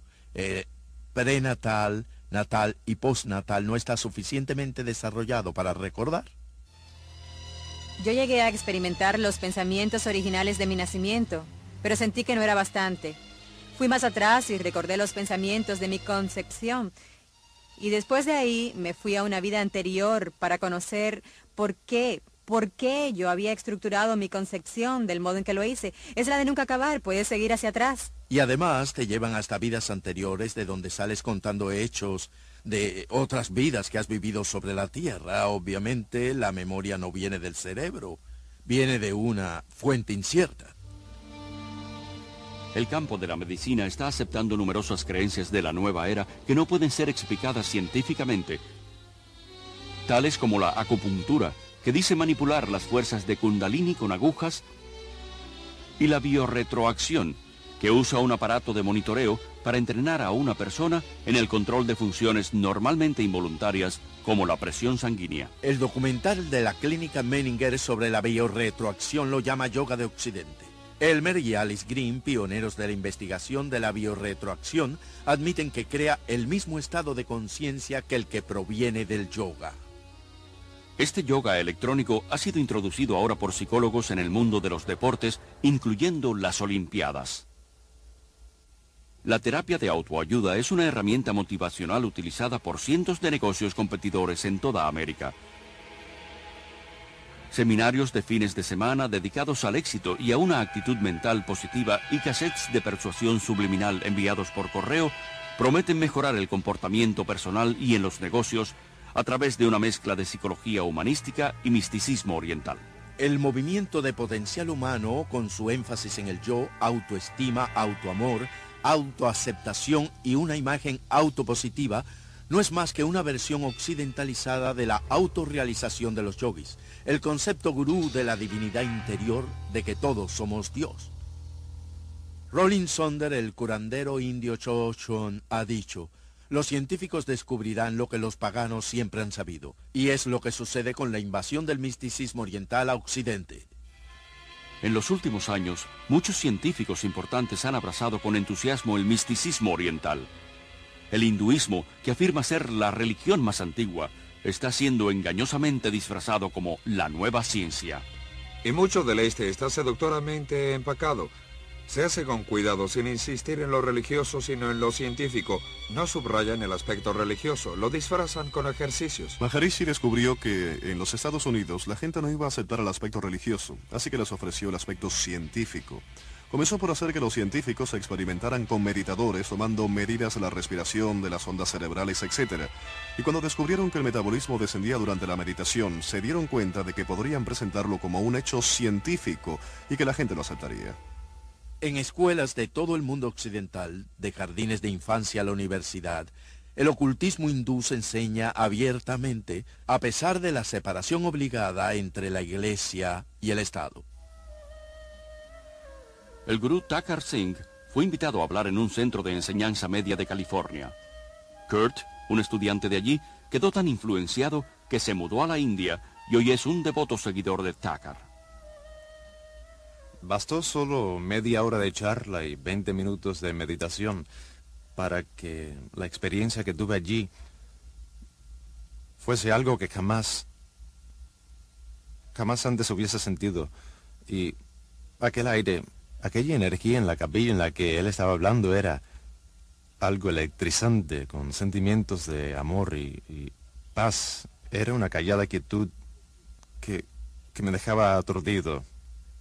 prenatal, natal y postnatal no está suficientemente desarrollado para recordar. Yo llegué a experimentar los pensamientos originales de mi nacimiento, pero sentí que no era bastante. Fui más atrás y recordé los pensamientos de mi concepción. Y después de ahí me fui a una vida anterior para conocer por qué yo había estructurado mi concepción del modo en que lo hice. Es la de nunca acabar, puedes seguir hacia atrás. Y además te llevan hasta vidas anteriores de donde sales contando hechos de otras vidas que has vivido sobre la Tierra. Obviamente la memoria no viene del cerebro, viene de una fuente incierta. El campo de la medicina está aceptando numerosas creencias de la nueva era que no pueden ser explicadas científicamente, tales como la acupuntura, que dice manipular las fuerzas de Kundalini con agujas, y la biorretroacción, que usa un aparato de monitoreo para entrenar a una persona en el control de funciones normalmente involuntarias, como la presión sanguínea. El documental de la clínica Menninger sobre la biorretroacción lo llama yoga de Occidente. Elmer y Alice Green, pioneros de la investigación de la biorretroacción, admiten que crea el mismo estado de conciencia que el que proviene del yoga. Este yoga electrónico ha sido introducido ahora por psicólogos en el mundo de los deportes, incluyendo las Olimpiadas. La terapia de autoayuda es una herramienta motivacional utilizada por cientos de negocios competidores en toda América. Seminarios de fines de semana dedicados al éxito y a una actitud mental positiva y cassettes de persuasión subliminal enviados por correo prometen mejorar el comportamiento personal y en los negocios a través de una mezcla de psicología humanística y misticismo oriental. El movimiento de potencial humano, con su énfasis en el yo, autoestima, autoamor, autoaceptación y una imagen autopositiva, no es más que una versión occidentalizada de la autorrealización de los yogis, el concepto gurú de la divinidad interior de que todos somos Dios. Rolling Sonder, el curandero indio Chochon, ha dicho: los científicos descubrirán lo que los paganos siempre han sabido, y es lo que sucede con la invasión del misticismo oriental a Occidente. En los últimos años, muchos científicos importantes han abrazado con entusiasmo el misticismo oriental. El hinduismo, que afirma ser la religión más antigua, está siendo engañosamente disfrazado como la nueva ciencia. Y mucho del este está seductoramente empacado. Se hace con cuidado, sin insistir en lo religioso, sino en lo científico. No subrayan el aspecto religioso, lo disfrazan con ejercicios. Maharishi descubrió que en los Estados Unidos la gente no iba a aceptar el aspecto religioso, así que les ofreció el aspecto científico. Comenzó por hacer que los científicos experimentaran con meditadores, tomando medidas de la respiración, de las ondas cerebrales, etc. Y cuando descubrieron que el metabolismo descendía durante la meditación, se dieron cuenta de que podrían presentarlo como un hecho científico y que la gente lo aceptaría. En escuelas de todo el mundo occidental, de jardines de infancia a la universidad, el ocultismo hindú se enseña abiertamente, a pesar de la separación obligada entre la Iglesia y el Estado. El gurú Thakur Singh fue invitado a hablar en un centro de enseñanza media de California. Kurt, un estudiante de allí, quedó tan influenciado que se mudó a la India y hoy es un devoto seguidor de Thakur. Bastó solo media hora de charla y 20 minutos de meditación para que la experiencia que tuve allí fuese algo que jamás antes hubiese sentido. Y aquel aire, aquella energía en la capilla en la que él estaba hablando era algo electrizante, con sentimientos de amor y paz. Era una callada quietud que me dejaba aturdido.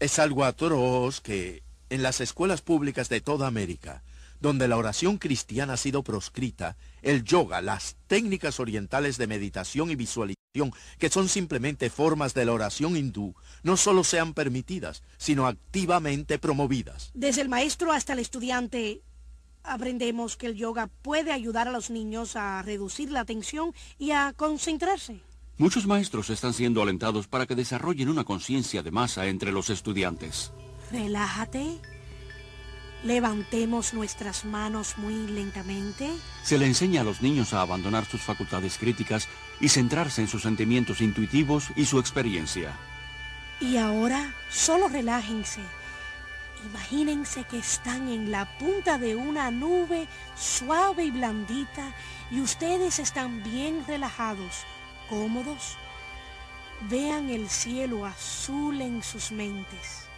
Es algo atroz que en las escuelas públicas de toda América, donde la oración cristiana ha sido proscrita, el yoga, las técnicas orientales de meditación y visualización, que son simplemente formas de la oración hindú, no solo sean permitidas, sino activamente promovidas. Desde el maestro hasta el estudiante, aprendemos que el yoga puede ayudar a los niños a reducir la tensión y a concentrarse. Muchos maestros están siendo alentados para que desarrollen una conciencia de masa entre los estudiantes. Relájate. Levantemos nuestras manos muy lentamente. Se le enseña a los niños a abandonar sus facultades críticas y centrarse en sus sentimientos intuitivos y su experiencia. Y ahora, solo relájense. Imagínense que están en la punta de una nube suave y blandita y ustedes están bien relajados, cómodos. Vean el cielo azul en sus mentes.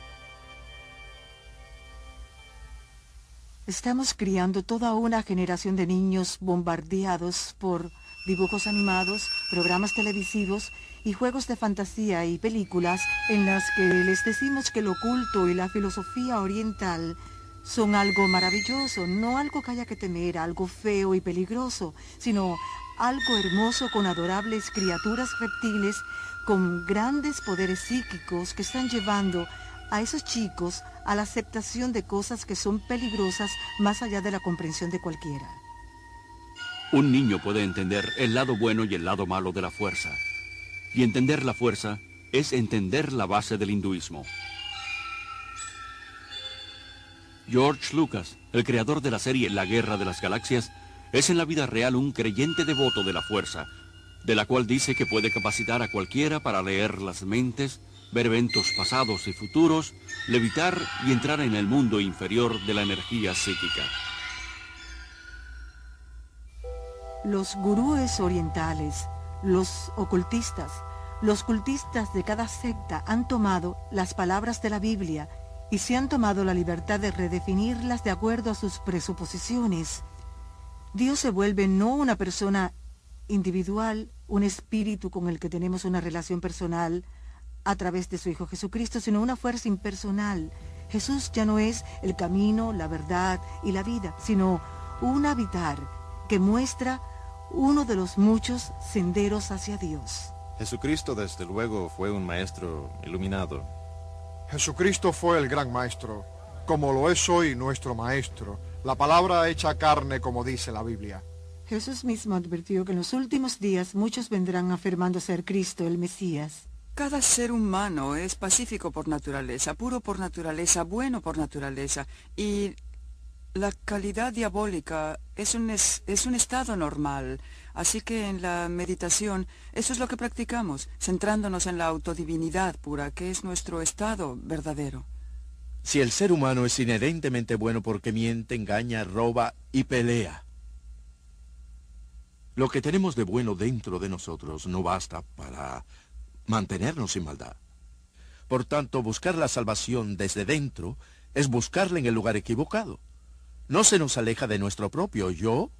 Estamos criando toda una generación de niños bombardeados por dibujos animados, programas televisivos y juegos de fantasía y películas en las que les decimos que lo oculto y la filosofía oriental son algo maravilloso, no algo que haya que temer, algo feo y peligroso, sino algo hermoso con adorables criaturas reptiles con grandes poderes psíquicos que están llevando a esos chicos a la aceptación de cosas que son peligrosas más allá de la comprensión de cualquiera. Un niño puede entender el lado bueno y el lado malo de la fuerza. Y entender la fuerza es entender la base del hinduismo. George Lucas, el creador de la serie La Guerra de las Galaxias, es en la vida real un creyente devoto de la fuerza, de la cual dice que puede capacitar a cualquiera para leer las mentes, ver eventos pasados y futuros, levitar y entrar en el mundo inferior de la energía psíquica. Los gurúes orientales, los ocultistas, los cultistas de cada secta han tomado las palabras de la Biblia y se han tomado la libertad de redefinirlas de acuerdo a sus presuposiciones. Dios se vuelve no una persona individual, un espíritu con el que tenemos una relación personal a través de su Hijo Jesucristo, sino una fuerza impersonal. Jesús ya no es el camino, la verdad y la vida, sino un habitar que muestra uno de los muchos senderos hacia Dios. Jesucristo, desde luego, fue un maestro iluminado. Jesucristo fue el gran maestro, como lo es hoy nuestro maestro, la palabra hecha carne, como dice la Biblia. Jesús mismo advirtió que en los últimos días muchos vendrán afirmando ser Cristo, el Mesías. Cada ser humano es pacífico por naturaleza, puro por naturaleza, bueno por naturaleza, y la calidad diabólica es un estado normal. Así que en la meditación, eso es lo que practicamos, centrándonos en la autodivinidad pura, que es nuestro estado verdadero. Si el ser humano es inherentemente bueno porque miente, engaña, roba y pelea, lo que tenemos de bueno dentro de nosotros no basta para mantenernos sin maldad. Por tanto, buscar la salvación desde dentro es buscarla en el lugar equivocado. No se nos aleja de nuestro propio yo,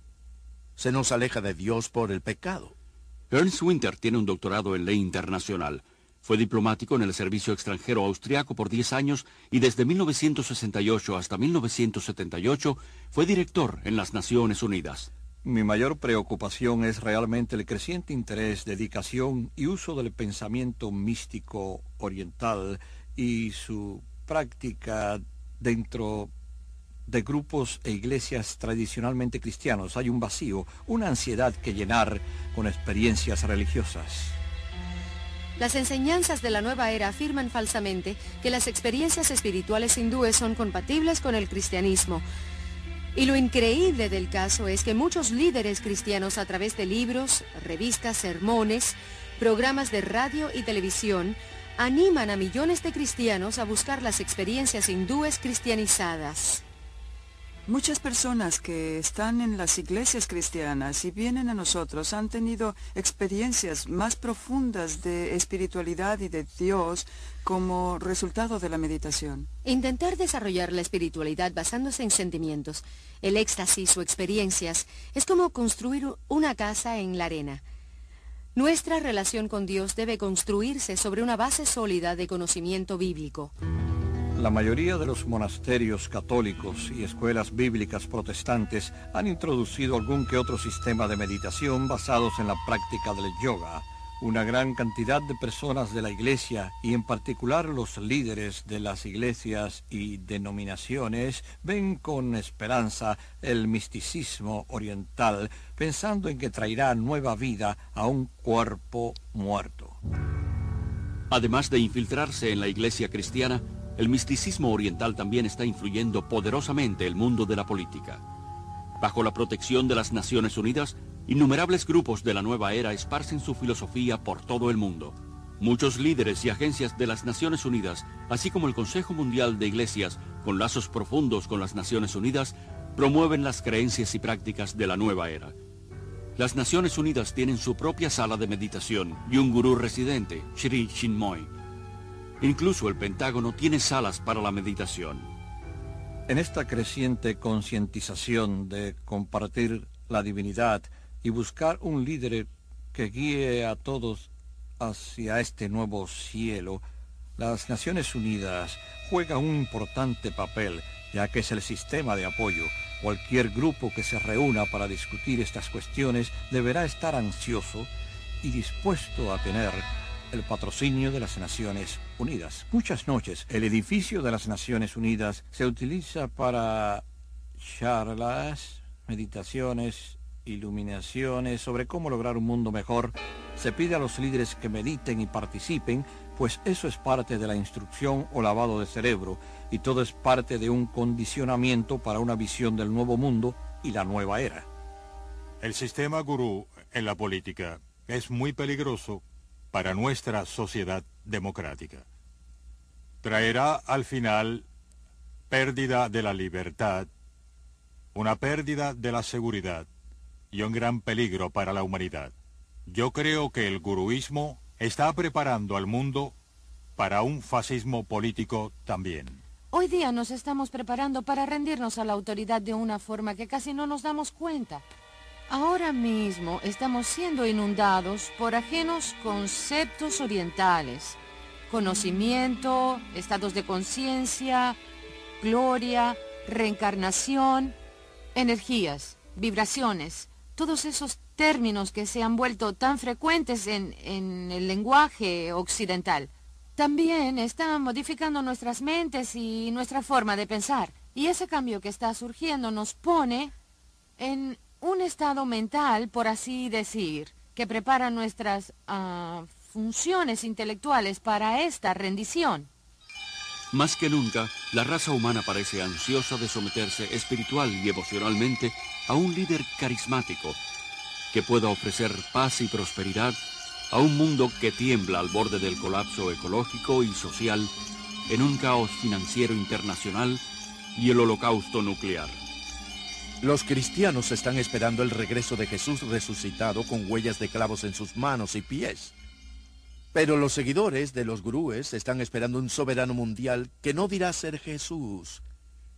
se nos aleja de Dios por el pecado. Ernst Winter tiene un doctorado en ley internacional. Fue diplomático en el servicio extranjero austriaco por 10 años y desde 1968 hasta 1978 fue director en las Naciones Unidas. Mi mayor preocupación es realmente el creciente interés, dedicación y uso del pensamiento místico oriental y su práctica dentro de grupos e iglesias tradicionalmente cristianos. Hay un vacío, una ansiedad que llenar con experiencias religiosas. Las enseñanzas de la nueva era afirman falsamente que las experiencias espirituales hindúes son compatibles con el cristianismo. Y lo increíble del caso es que muchos líderes cristianos a través de libros, revistas, sermones, programas de radio y televisión animan a millones de cristianos a buscar las experiencias hindúes cristianizadas. Muchas personas que están en las iglesias cristianas y vienen a nosotros han tenido experiencias más profundas de espiritualidad y de Dios como resultado de la meditación. Intentar desarrollar la espiritualidad basándose en sentimientos, el éxtasis o experiencias es como construir una casa en la arena. Nuestra relación con Dios debe construirse sobre una base sólida de conocimiento bíblico. La mayoría de los monasterios católicos y escuelas bíblicas protestantes han introducido algún que otro sistema de meditación basados en la práctica del yoga. Una gran cantidad de personas de la iglesia, y en particular los líderes de las iglesias y denominaciones, ven con esperanza el misticismo oriental, pensando en que traerá nueva vida a un cuerpo muerto. Además de infiltrarse en la iglesia cristiana, el misticismo oriental también está influyendo poderosamente el mundo de la política. Bajo la protección de las Naciones Unidas, innumerables grupos de la nueva era esparcen su filosofía por todo el mundo. Muchos líderes y agencias de las Naciones Unidas, así como el Consejo Mundial de Iglesias, con lazos profundos con las Naciones Unidas, promueven las creencias y prácticas de la nueva era. Las Naciones Unidas tienen su propia sala de meditación y un gurú residente, Sri Chinmoy. Incluso el Pentágono tiene salas para la meditación. En esta creciente concientización de compartir la divinidad y buscar un líder que guíe a todos hacia este nuevo cielo, las Naciones Unidas juegan un importante papel, ya que es el sistema de apoyo. Cualquier grupo que se reúna para discutir estas cuestiones deberá estar ansioso y dispuesto a tener el patrocinio de las Naciones Unidas. Muchas noches, el edificio de las Naciones Unidas se utiliza para charlas, meditaciones, iluminaciones sobre cómo lograr un mundo mejor. Se pide a los líderes que mediten y participen, pues eso es parte de la instrucción o lavado de cerebro, y todo es parte de un condicionamiento para una visión del nuevo mundo y la nueva era. El sistema gurú en la política es muy peligroso para nuestra sociedad democrática. Traerá al final pérdida de la libertad, una pérdida de la seguridad y un gran peligro para la humanidad. Yo creo que el guruismo está preparando al mundo para un fascismo político también. Hoy día nos estamos preparando para rendirnos a la autoridad de una forma que casi no nos damos cuenta. Ahora mismo estamos siendo inundados por ajenos conceptos orientales, conocimiento, estados de conciencia, gloria, reencarnación, energías, vibraciones, todos esos términos que se han vuelto tan frecuentes en el lenguaje occidental. También están modificando nuestras mentes y nuestra forma de pensar. Y ese cambio que está surgiendo nos pone en un estado mental, por así decir, que prepara nuestras funciones intelectuales para esta rendición. Más que nunca, la raza humana parece ansiosa de someterse espiritual y emocionalmente a un líder carismático que pueda ofrecer paz y prosperidad a un mundo que tiembla al borde del colapso ecológico y social, en un caos financiero internacional y el holocausto nuclear. Los cristianos están esperando el regreso de Jesús resucitado con huellas de clavos en sus manos y pies. Pero los seguidores de los gurúes están esperando un soberano mundial que no dirá ser Jesús,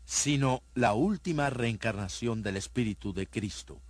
sino la última reencarnación del Espíritu de Cristo,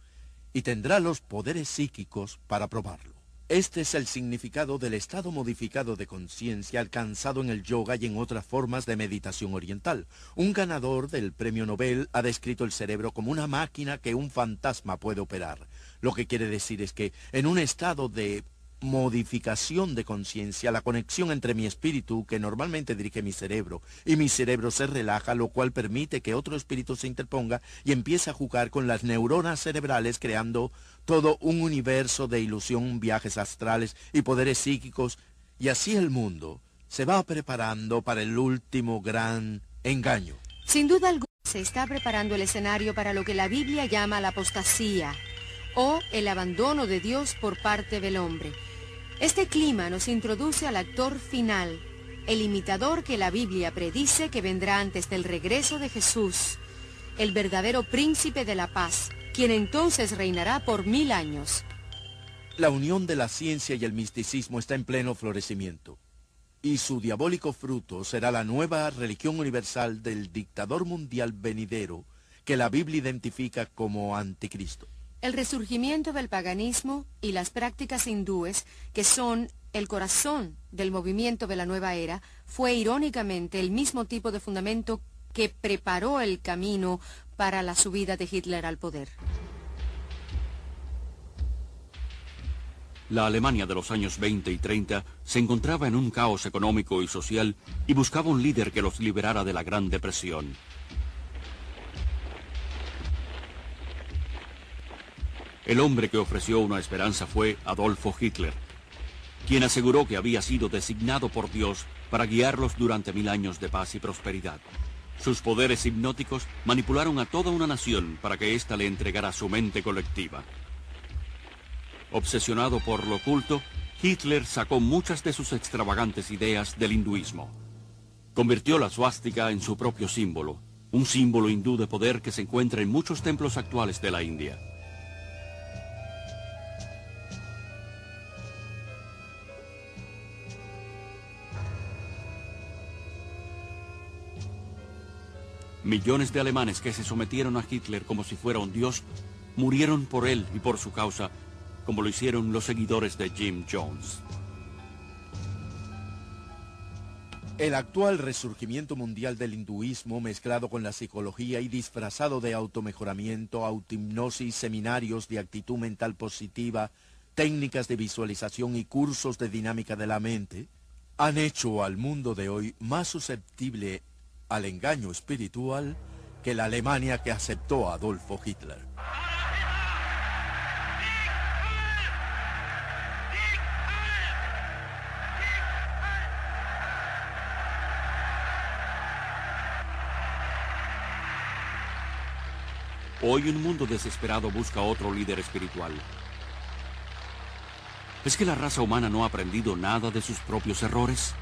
y tendrá los poderes psíquicos para probarlo. Este es el significado del estado modificado de conciencia alcanzado en el yoga y en otras formas de meditación oriental. Un ganador del premio Nobel ha descrito el cerebro como una máquina que un fantasma puede operar. Lo que quiere decir es que en un estado de modificación de conciencia, la conexión entre mi espíritu, que normalmente dirige mi cerebro, y mi cerebro se relaja, lo cual permite que otro espíritu se interponga y empiece a jugar con las neuronas cerebrales, creando todo un universo de ilusión, viajes astrales y poderes psíquicos, y así el mundo se va preparando para el último gran engaño. Sin duda alguna se está preparando el escenario para lo que la Biblia llama la apostasía, o el abandono de Dios por parte del hombre. Este clima nos introduce al actor final, el imitador que la Biblia predice que vendrá antes del regreso de Jesús, el verdadero príncipe de la paz, quien entonces reinará por 1000 años. La unión de la ciencia y el misticismo está en pleno florecimiento, y su diabólico fruto será la nueva religión universal del dictador mundial venidero que la Biblia identifica como anticristo. El resurgimiento del paganismo y las prácticas hindúes, que son el corazón del movimiento de la nueva era, fue irónicamente el mismo tipo de fundamento que preparó el camino para la subida de Hitler al poder. La Alemania de los años 20 y 30 se encontraba en un caos económico y social y buscaba un líder que los liberara de la Gran Depresión. El hombre que ofreció una esperanza fue Adolfo Hitler, quien aseguró que había sido designado por Dios para guiarlos durante 1000 años de paz y prosperidad. Sus poderes hipnóticos manipularon a toda una nación para que ésta le entregara su mente colectiva. Obsesionado por lo oculto, Hitler sacó muchas de sus extravagantes ideas del hinduismo. Convirtió la suástica en su propio símbolo, un símbolo hindú de poder que se encuentra en muchos templos actuales de la India. Millones de alemanes que se sometieron a Hitler como si fuera un dios, murieron por él y por su causa, como lo hicieron los seguidores de Jim Jones. El actual resurgimiento mundial del hinduismo, mezclado con la psicología y disfrazado de automejoramiento, autohipnosis, seminarios de actitud mental positiva, técnicas de visualización y cursos de dinámica de la mente, han hecho al mundo de hoy más susceptible al engaño espiritual que la Alemania que aceptó a Adolfo Hitler. Hoy un mundo desesperado busca otro líder espiritual. ¿Es que la raza humana no ha aprendido nada de sus propios errores?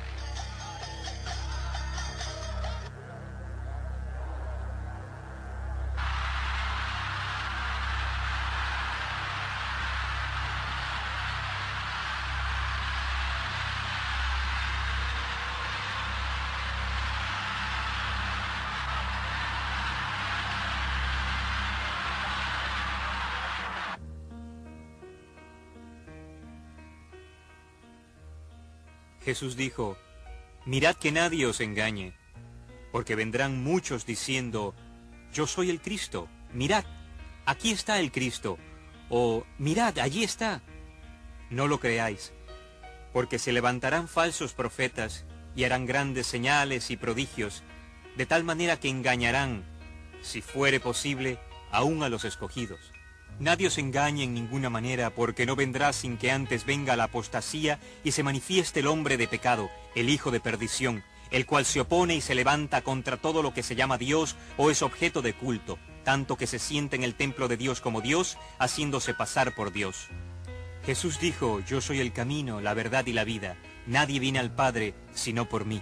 Jesús dijo, mirad que nadie os engañe, porque vendrán muchos diciendo, yo soy el Cristo, mirad, aquí está el Cristo, o mirad, allí está. No lo creáis, porque se levantarán falsos profetas y harán grandes señales y prodigios, de tal manera que engañarán, si fuere posible, aún a los escogidos. Nadie os engañe en ninguna manera, porque no vendrá sin que antes venga la apostasía y se manifieste el hombre de pecado, el hijo de perdición, el cual se opone y se levanta contra todo lo que se llama Dios o es objeto de culto, tanto que se siente en el templo de Dios como Dios, haciéndose pasar por Dios. Jesús dijo, yo soy el camino, la verdad y la vida. Nadie viene al Padre sino por mí.